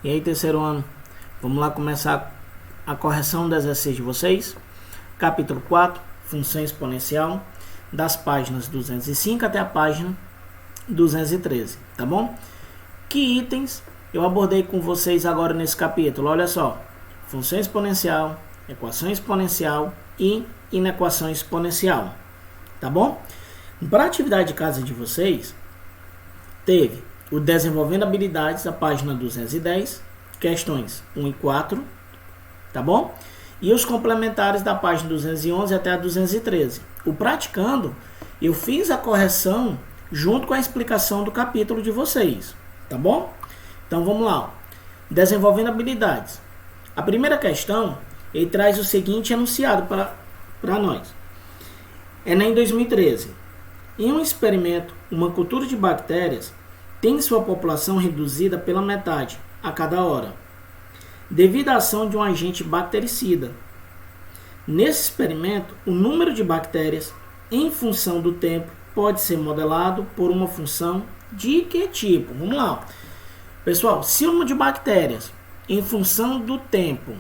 E aí, terceiro ano, vamos lá começar a correção do exercício de vocês. Capítulo 4, função exponencial, das páginas 205 até a página 213, tá bom? Que itens eu abordei com vocês agora nesse capítulo? Olha só, função exponencial, equação exponencial e inequação exponencial, tá bom? Para a atividade de casa de vocês, teve o desenvolvendo habilidades, a página 210, questões 1 e 4, tá bom? E os complementares da página 211 até a 213. O praticando, eu fiz a correção junto com a explicação do capítulo de vocês, tá bom? Então vamos lá, desenvolvendo habilidades. A primeira questão, ele traz o seguinte enunciado para nós. Enem 2013. Em um experimento, uma cultura de bactérias tem sua população reduzida pela metade a cada hora, devido à ação de um agente bactericida. Nesse experimento, o número de bactérias, em função do tempo, pode ser modelado por uma função de que tipo? Vamos lá. Pessoal, se o número de bactérias, em função do tempo,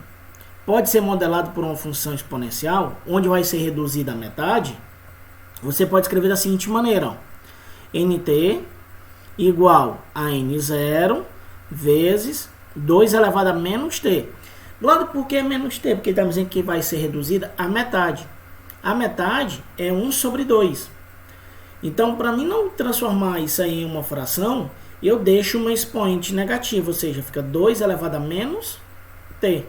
pode ser modelado por uma função exponencial, onde vai ser reduzida a metade, você pode escrever da seguinte maneira, ó. Nt igual a N0 vezes 2 elevado a menos T. Claro, por que menos T? Porque estamos dizendo que vai ser reduzida a metade. A metade é 1 sobre 2. Então, para mim não transformar isso aí em uma fração, eu deixo uma expoente negativa, ou seja, fica 2 elevado a menos T.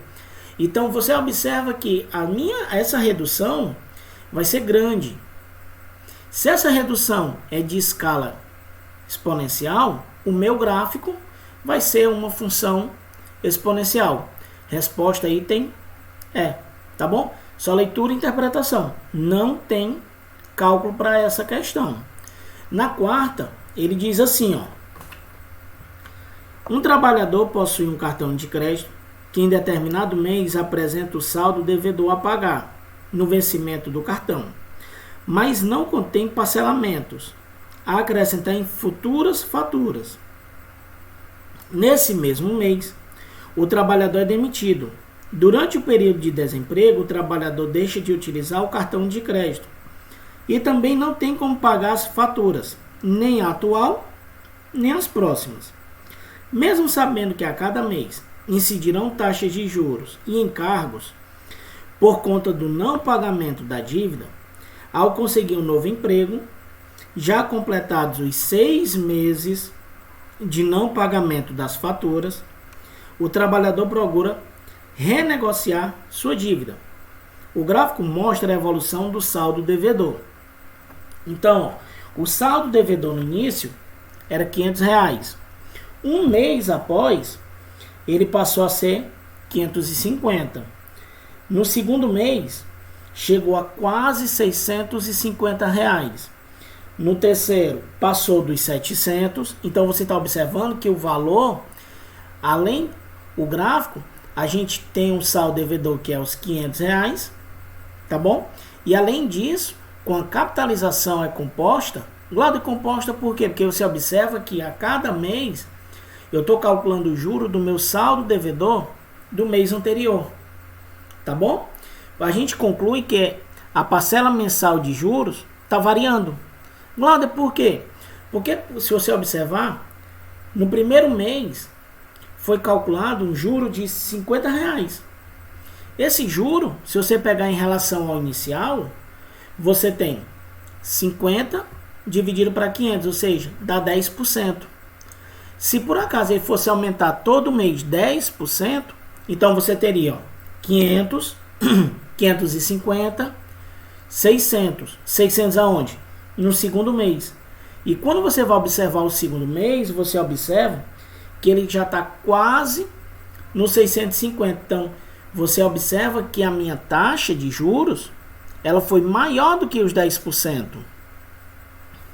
Então, você observa que essa redução vai ser grande. Se essa redução é de escala exponencial, o meu gráfico vai ser uma função exponencial. Resposta item é, tá bom? Só leitura e interpretação. Não tem cálculo para essa questão. Na quarta, ele diz assim, ó. Um trabalhador possui um cartão de crédito que em determinado mês apresenta o saldo devedor a pagar no vencimento do cartão, mas não contém parcelamentos a acrescentar em futuras faturas. Nesse mesmo mês, o trabalhador é demitido. Durante o período de desemprego, o trabalhador deixa de utilizar o cartão de crédito e também não tem como pagar as faturas, nem a atual, nem as próximas. Mesmo sabendo que a cada mês incidirão taxas de juros e encargos por conta do não pagamento da dívida, ao conseguir um novo emprego, já completados os 6 meses de não pagamento das faturas, o trabalhador procura renegociar sua dívida. O gráfico mostra a evolução do saldo devedor. Então, ó, o saldo devedor no início era R$500. Um mês após, ele passou a ser 550. No segundo mês, chegou a quase R$650. No terceiro, passou dos 700. Então, você está observando que o valor, além do gráfico, a gente tem um saldo devedor que é os R$500, tá bom? E além disso, com a capitalização é composta. Lado composta por quê? Porque você observa que a cada mês eu estou calculando o juro do meu saldo devedor do mês anterior, tá bom? A gente conclui que a parcela mensal de juros está variando. Glauder, por quê? Porque, se você observar, no primeiro mês foi calculado um juro de R$50. Esse juro, se você pegar em relação ao inicial, você tem 50 dividido para 500, ou seja, dá 10%. Se por acaso ele fosse aumentar todo mês 10%, então você teria, ó, 500, 550, 600. 600 aonde? No segundo mês. E quando você vai observar o segundo mês, você observa que ele já está quase no 650. Então, você observa que a minha taxa de juros, ela foi maior do que os 10%.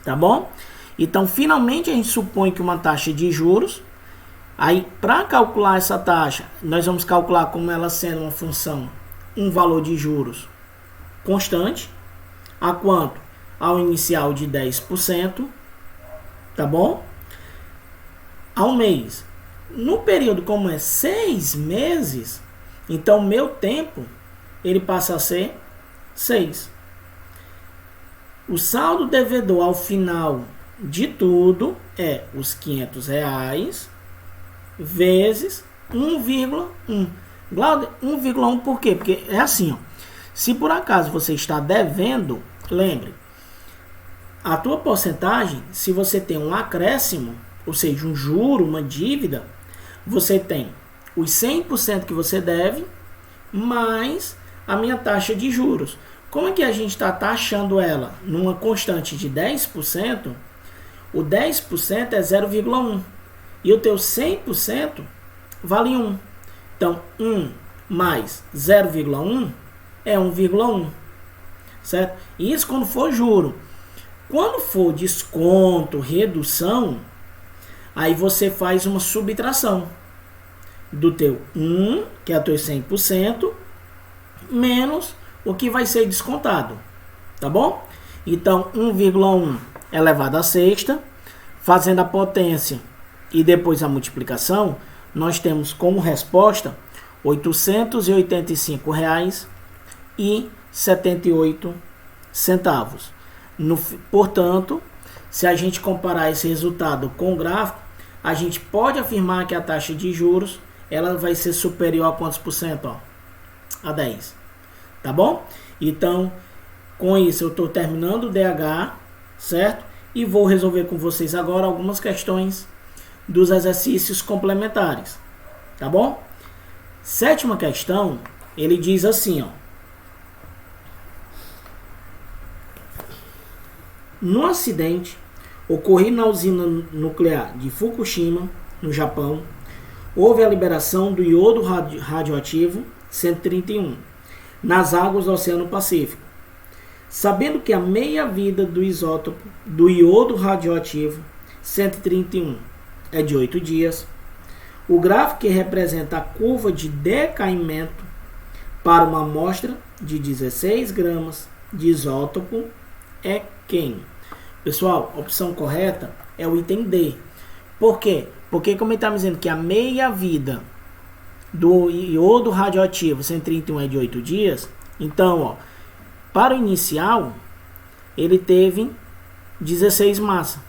Tá bom? Então, finalmente, a gente supõe que uma taxa de juros, aí, para calcular essa taxa, nós vamos calcular como ela sendo uma função, um valor de juros constante, a quanto? Ao inicial de 10%, tá bom? Ao mês, No período como é 6 meses, então meu tempo ele passa a ser 6. O saldo devedor ao final de tudo é os R$500 vezes 1,1. Glauber, 1,1 por quê? Porque é assim, ó. Se por acaso você está devendo, lembre, a tua porcentagem, se você tem um acréscimo, ou seja, um juro, uma dívida, você tem os 100% que você deve, mais a minha taxa de juros. Como é que a gente está taxando ela? Numa constante de 10%, o 10% é 0,1. E o teu 100% vale 1. Então, 1 mais 0,1 é 1,1. Certo? Isso quando for juro. Quando for desconto, redução, aí você faz uma subtração do teu 1, que é o teu 100%, menos o que vai ser descontado. Tá bom? Então, 1,1 elevado à sexta, fazendo a potência e depois a multiplicação, nós temos como resposta R$ 885,78. Portanto, se a gente comparar esse resultado com o gráfico, a gente pode afirmar que a taxa de juros ela vai ser superior a quantos por cento? Ó? A 10. Tá bom? Então, com isso eu estou terminando o DH, certo? E vou resolver com vocês agora algumas questões dos exercícios complementares. Tá bom? Sétima questão, ele diz assim, ó. No acidente ocorrido na usina nuclear de Fukushima, no Japão, houve a liberação do iodo radioativo 131 nas águas do Oceano Pacífico. Sabendo que a meia-vida do isótopo do iodo radioativo 131 é de 8 dias, o gráfico que representa a curva de decaimento para uma amostra de 16 gramas de isótopo é quem? Pessoal, a opção correta é o item D. Por quê? Porque como ele está me dizendo que a meia-vida do iodo radioativo 131 é de 8 dias, então, ó, para o inicial, ele teve 16 massas.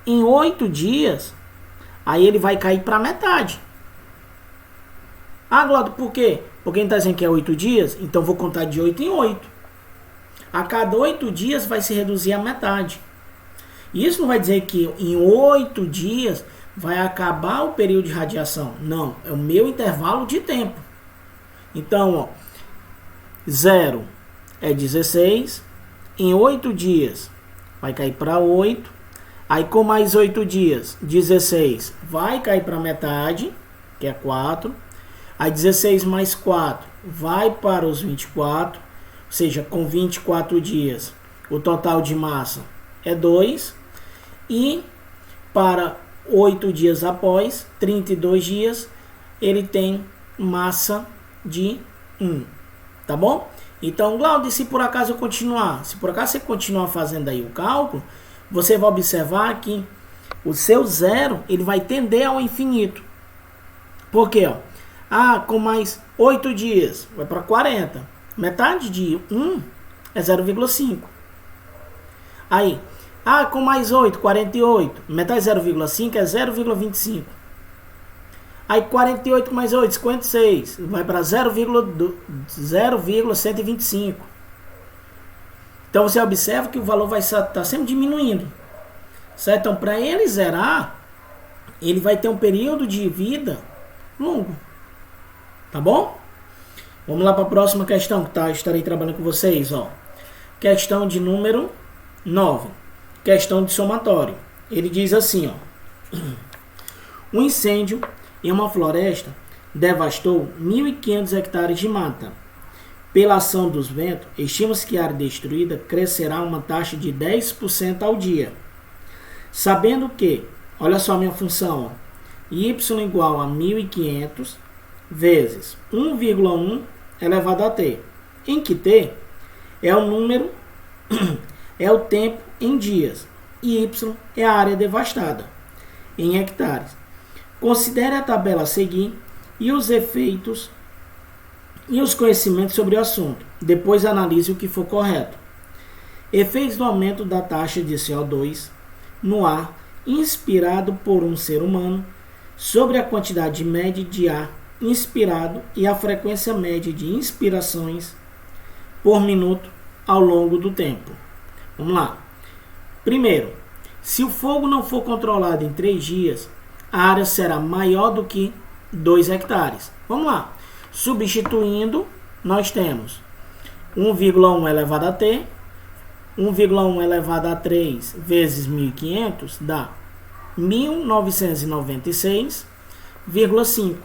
Em 8 dias, aí ele vai cair para metade. Ah, Glauco, por quê? Porque ele está dizendo que é 8 dias, então vou contar de 8 em 8. A cada 8 dias vai se reduzir a metade. Isso não vai dizer que em 8 dias vai acabar o período de radiação. Não, é o meu intervalo de tempo. Então, ó, 0 é 16. Em 8 dias vai cair para 8. Aí com mais 8 dias, 16 vai cair para metade, que é 4. Aí 16 mais 4 vai para os 24. Ou seja, com 24 dias, o total de massa é 2. E para 8 dias após, 32 dias, ele tem massa de 1. Tá bom? Então, Glauco, se por acaso eu continuar, se por acaso você continuar fazendo aí o cálculo, você vai observar que o seu zero ele vai tender ao infinito. Por quê? Ó? Ah, com mais 8 dias, vai para 40. Metade de 1 é 0,5. Aí, com mais 8, 48. Metade de 0,5 é 0,25. Aí 48 com mais 8, 56. Vai para 0,125. Então você observa que o valor vai estar sempre diminuindo. Certo? Então para ele zerar, ele vai ter um período de vida longo. Tá bom? Vamos lá para a próxima questão que estarei trabalhando com vocês. Ó. Questão de número 9. Questão de somatório. Ele diz assim, ó. Um incêndio em uma floresta devastou 1.500 hectares de mata. Pela ação dos ventos, estima-se que a área destruída crescerá uma taxa de 10% ao dia. Sabendo que, olha só a minha função, ó, y igual a 1.500 vezes 1,1 elevado a t, em que t é o número, é o tempo em dias, e y é a área devastada, em hectares. Considere a tabela a seguir e os efeitos e os conhecimentos sobre o assunto. Depois analise o que for correto. Efeitos do aumento da taxa de CO2 no ar inspirado por um ser humano sobre a quantidade média de ar inspirado e a frequência média de inspirações por minuto ao longo do tempo. Vamos lá. Primeiro, se o fogo não for controlado em 3 dias, a área será maior do que 2 hectares. Vamos lá. Substituindo, nós temos 1,1 elevado a t, 1,1 elevado a 3 vezes 1.500 dá 1996,5.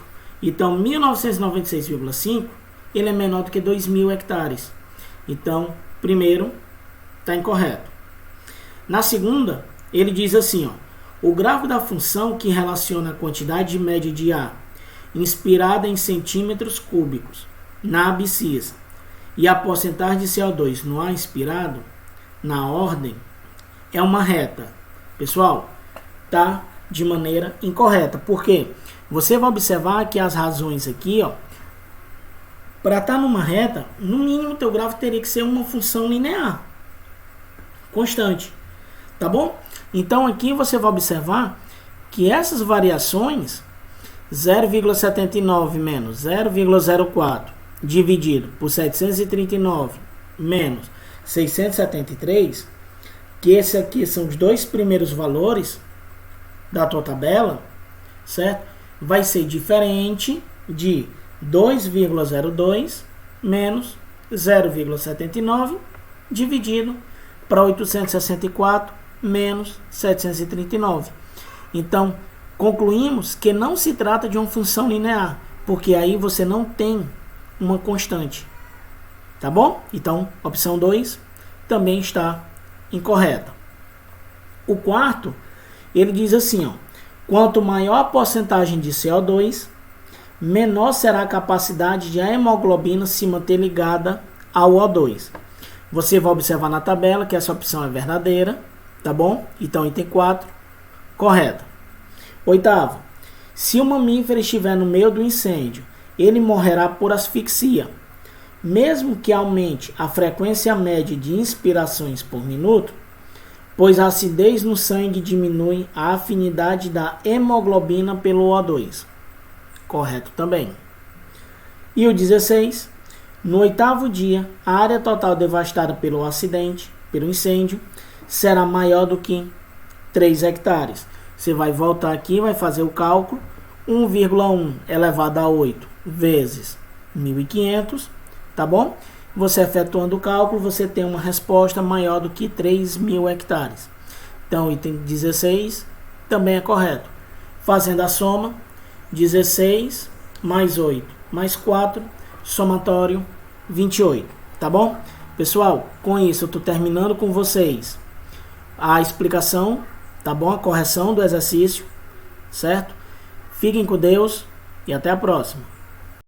Então, 1996,5 ele é menor do que 2.000 hectares. Então, primeiro, está incorreto. Na segunda, ele diz assim, ó, o gráfico da função que relaciona a quantidade média de ar inspirada em centímetros cúbicos na abscissa e a porcentagem de CO2 no ar inspirado, na ordem, é uma reta. Pessoal, tá de maneira incorreta. Por quê? Você vai observar que as razões aqui, ó, para estar numa reta, no mínimo teu gráfico teria que ser uma função linear, constante, tá bom? Então aqui você vai observar que essas variações 0,79 menos 0,04 dividido por 739 menos 673, que esse aqui são os dois primeiros valores da tua tabela, certo? Vai ser diferente de 2,02 menos 0,79 dividido para 864 menos 739. Então, concluímos que não se trata de uma função linear, porque aí você não tem uma constante. Tá bom? Então, opção 2 também está incorreta. O quarto, ele diz assim, ó, quanto maior a porcentagem de CO2, menor será a capacidade de a hemoglobina se manter ligada ao O2. Você vai observar na tabela que essa opção é verdadeira, tá bom? Então, item 4, correto. Oitavo, se o mamífero estiver no meio do incêndio, ele morrerá por asfixia. Mesmo que aumente a frequência média de inspirações por minuto, pois a acidez no sangue diminui a afinidade da hemoglobina pelo O2. Correto também. E o 16, no 8º dia, a área total devastada pelo acidente, pelo incêndio, será maior do que 3 hectares. Você vai voltar aqui, vai fazer o cálculo, 1,1 elevado a 8 vezes 1.500, tá bom? Você efetuando o cálculo, você tem uma resposta maior do que 3.000 hectares. Então, o item 16 também é correto. Fazendo a soma, 16 mais 8 mais 4, somatório 28, tá bom? Pessoal, com isso eu estou terminando com vocês a explicação, tá bom? A correção do exercício, certo? Fiquem com Deus e até a próxima.